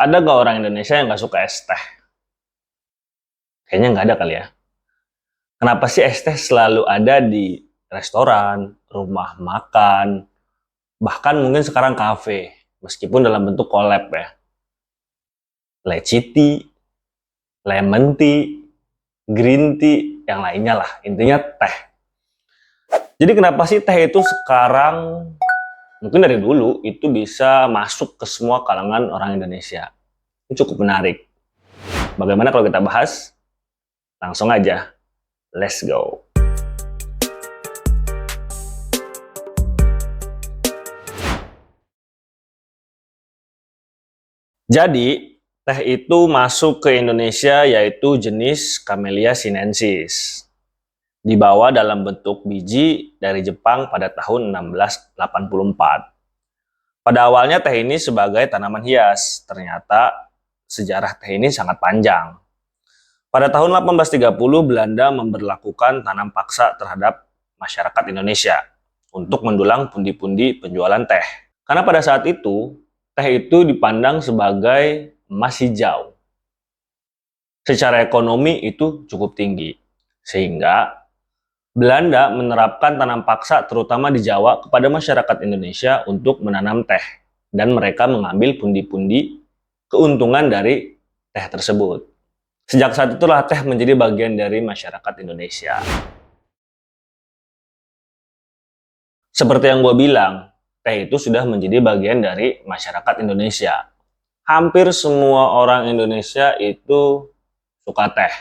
Ada gak orang Indonesia yang gak suka es teh? Kayaknya nggak ada kali ya. Kenapa sih es teh selalu ada di restoran, rumah makan, bahkan mungkin sekarang kafe, meskipun dalam bentuk collab ya. Leciti, lemon tea, green tea, yang lainnya lah. Intinya teh. Jadi kenapa sih teh itu sekarang, mungkin dari dulu, itu bisa masuk ke semua kalangan orang Indonesia? Ini cukup menarik. Bagaimana kalau kita bahas? Langsung aja. Let's go. Jadi, teh itu masuk ke Indonesia yaitu jenis Camellia sinensis. Dibawa dalam bentuk biji dari Jepang pada tahun 1684. Pada awalnya teh ini sebagai tanaman hias. Ternyata sejarah teh ini sangat panjang. Pada tahun 1830, Belanda memberlakukan tanam paksa terhadap masyarakat Indonesia untuk mendulang pundi-pundi penjualan teh. Karena pada saat itu, teh itu dipandang sebagai emas hijau. Secara ekonomi itu cukup tinggi, sehingga Belanda menerapkan tanam paksa terutama di Jawa kepada masyarakat Indonesia untuk menanam teh, dan mereka mengambil pundi-pundi keuntungan dari teh tersebut. Sejak saat itulah teh menjadi bagian dari masyarakat Indonesia. Seperti yang gue bilang, teh itu sudah menjadi bagian dari masyarakat Indonesia. Hampir semua orang Indonesia itu suka teh.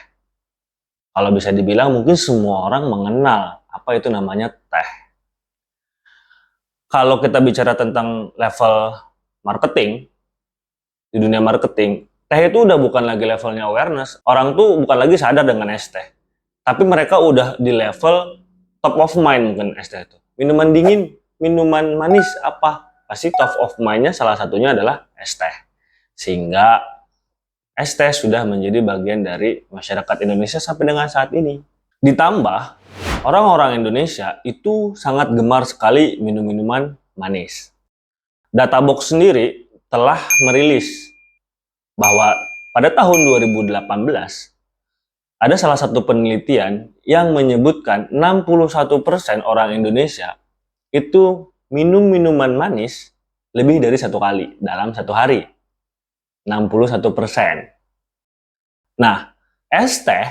Kalau bisa dibilang mungkin semua orang mengenal apa itu namanya teh. Kalau kita bicara tentang level marketing, di dunia marketing, teh itu udah bukan lagi levelnya awareness. Orang tuh bukan lagi sadar dengan es teh. Tapi mereka udah di level top of mind mungkin es teh itu. Minuman dingin, minuman manis, apa? Pasti top of mind-nya salah satunya adalah es teh. Sehingga es teh sudah menjadi bagian dari masyarakat Indonesia sampai dengan saat ini. Ditambah, orang-orang Indonesia itu sangat gemar sekali minum minuman manis. Databox sendiri telah merilis bahwa pada tahun 2018 ada salah satu penelitian yang menyebutkan 61% orang Indonesia itu minum minuman manis lebih dari satu kali dalam satu hari. 61%. Nah, es teh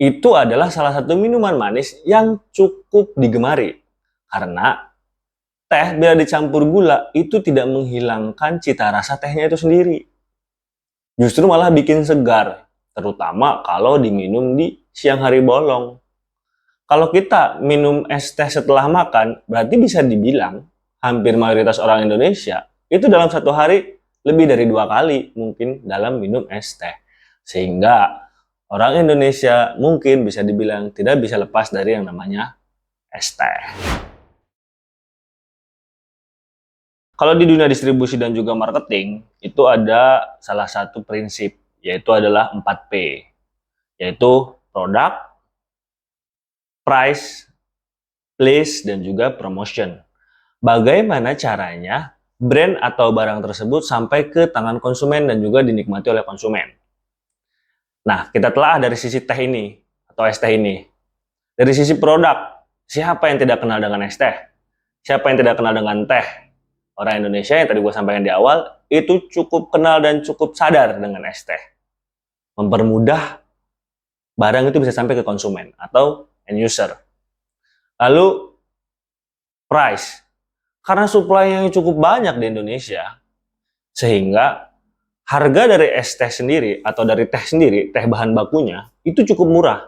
itu adalah salah satu minuman manis yang cukup digemari. Karena teh bila dicampur gula itu tidak menghilangkan cita rasa tehnya itu sendiri. Justru malah bikin segar, terutama kalau diminum di siang hari bolong. Kalau kita minum es teh setelah makan, berarti bisa dibilang hampir mayoritas orang Indonesia itu dalam satu hari lebih dari 2 kali mungkin dalam minum es teh. Sehingga orang Indonesia mungkin bisa dibilang tidak bisa lepas dari yang namanya es teh. Kalau di dunia distribusi dan juga marketing, itu ada salah satu prinsip, yaitu adalah 4P, yaitu produk, price, place, dan juga promotion. Bagaimana caranya brand atau barang tersebut sampai ke tangan konsumen dan juga dinikmati oleh konsumen. Nah, kita telah dari sisi teh ini, atau es teh ini. Dari sisi produk, siapa yang tidak kenal dengan es teh? Siapa yang tidak kenal dengan teh? Orang Indonesia yang tadi gue sampaikan di awal, itu cukup kenal dan cukup sadar dengan es teh. Mempermudah barang itu bisa sampai ke konsumen atau end user. Lalu, price. Karena supply yang cukup banyak di Indonesia, sehingga harga dari es teh sendiri atau dari teh sendiri, teh bahan bakunya, itu cukup murah.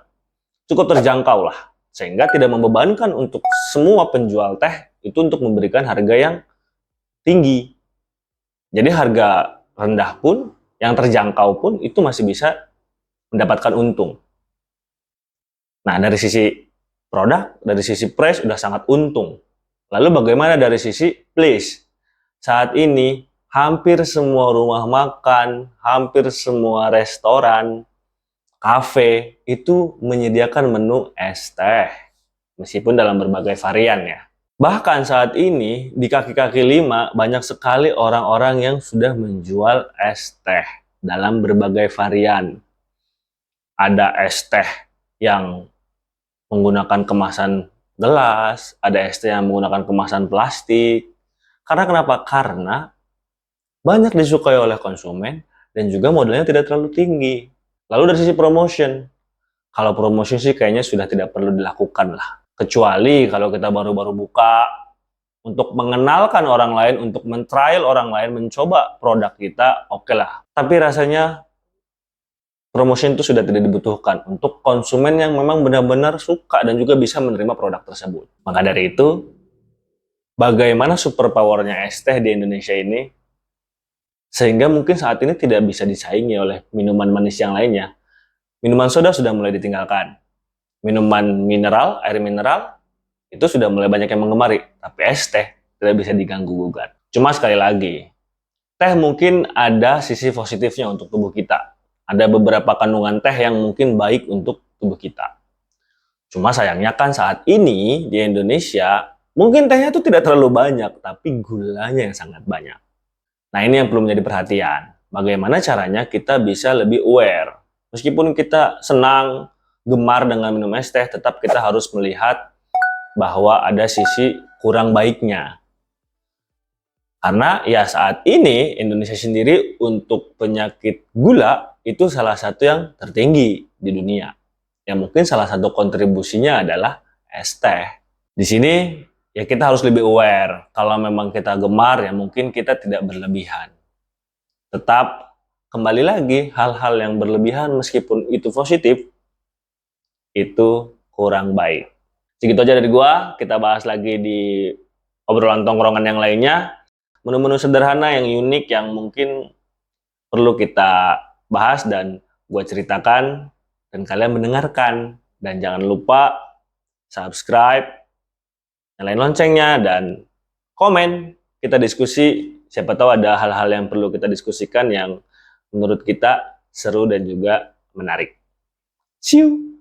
Cukup terjangkau lah. Sehingga tidak membebankan untuk semua penjual teh itu untuk memberikan harga yang tinggi. Jadi harga rendah pun, yang terjangkau pun itu masih bisa mendapatkan untung. Nah, dari sisi produk, dari sisi price udah sangat untung. Lalu bagaimana dari sisi place? Saat ini hampir semua rumah makan, hampir semua restoran, kafe itu menyediakan menu es teh. Meskipun dalam berbagai varian ya. Bahkan saat ini di kaki-kaki lima banyak sekali orang-orang yang sudah menjual es teh dalam berbagai varian. Ada es teh yang menggunakan kemasan gelas, ada es teh yang menggunakan kemasan plastik. Karena kenapa? Karena banyak disukai oleh konsumen dan juga modalnya tidak terlalu tinggi. Lalu dari sisi promotion, kalau promotion sih kayaknya sudah tidak perlu dilakukan lah. Kecuali kalau kita baru-baru buka, untuk mengenalkan orang lain, untuk men-trial orang lain, mencoba produk kita, oke lah. Tapi rasanya promotion itu sudah tidak dibutuhkan untuk konsumen yang memang benar-benar suka dan juga bisa menerima produk tersebut. Maka dari itu, bagaimana superpowernya es teh di Indonesia ini, sehingga mungkin saat ini tidak bisa disaingi oleh minuman manis yang lainnya. Minuman soda sudah mulai ditinggalkan. Minuman mineral, air mineral, itu sudah mulai banyak yang mengemari. Tapi es teh tidak bisa diganggu-gugat. Cuma sekali lagi, teh mungkin ada sisi positifnya untuk tubuh kita. Ada beberapa kandungan teh yang mungkin baik untuk tubuh kita. Cuma sayangnya kan saat ini di Indonesia, mungkin tehnya itu tidak terlalu banyak, tapi gulanya yang sangat banyak. Nah ini yang perlu menjadi perhatian. Bagaimana caranya kita bisa lebih aware. Meskipun kita senang, gemar dengan minum es teh, tetap kita harus melihat bahwa ada sisi kurang baiknya. Karena ya saat ini Indonesia sendiri untuk penyakit gula itu salah satu yang tertinggi di dunia. Ya mungkin salah satu kontribusinya adalah es teh. Di sini ya kita harus lebih aware. Kalau memang kita gemar ya mungkin kita tidak berlebihan. Tetap kembali lagi hal-hal yang berlebihan meskipun itu positif itu kurang baik. Segitu aja dari gua, kita bahas lagi di obrolan tongkrongan yang lainnya. Menu-menu sederhana yang unik yang mungkin perlu kita bahas dan gua ceritakan dan kalian mendengarkan. Dan jangan lupa subscribe, nyalain loncengnya, dan komen. Kita diskusi, siapa tahu ada hal-hal yang perlu kita diskusikan yang menurut kita seru dan juga menarik. See you!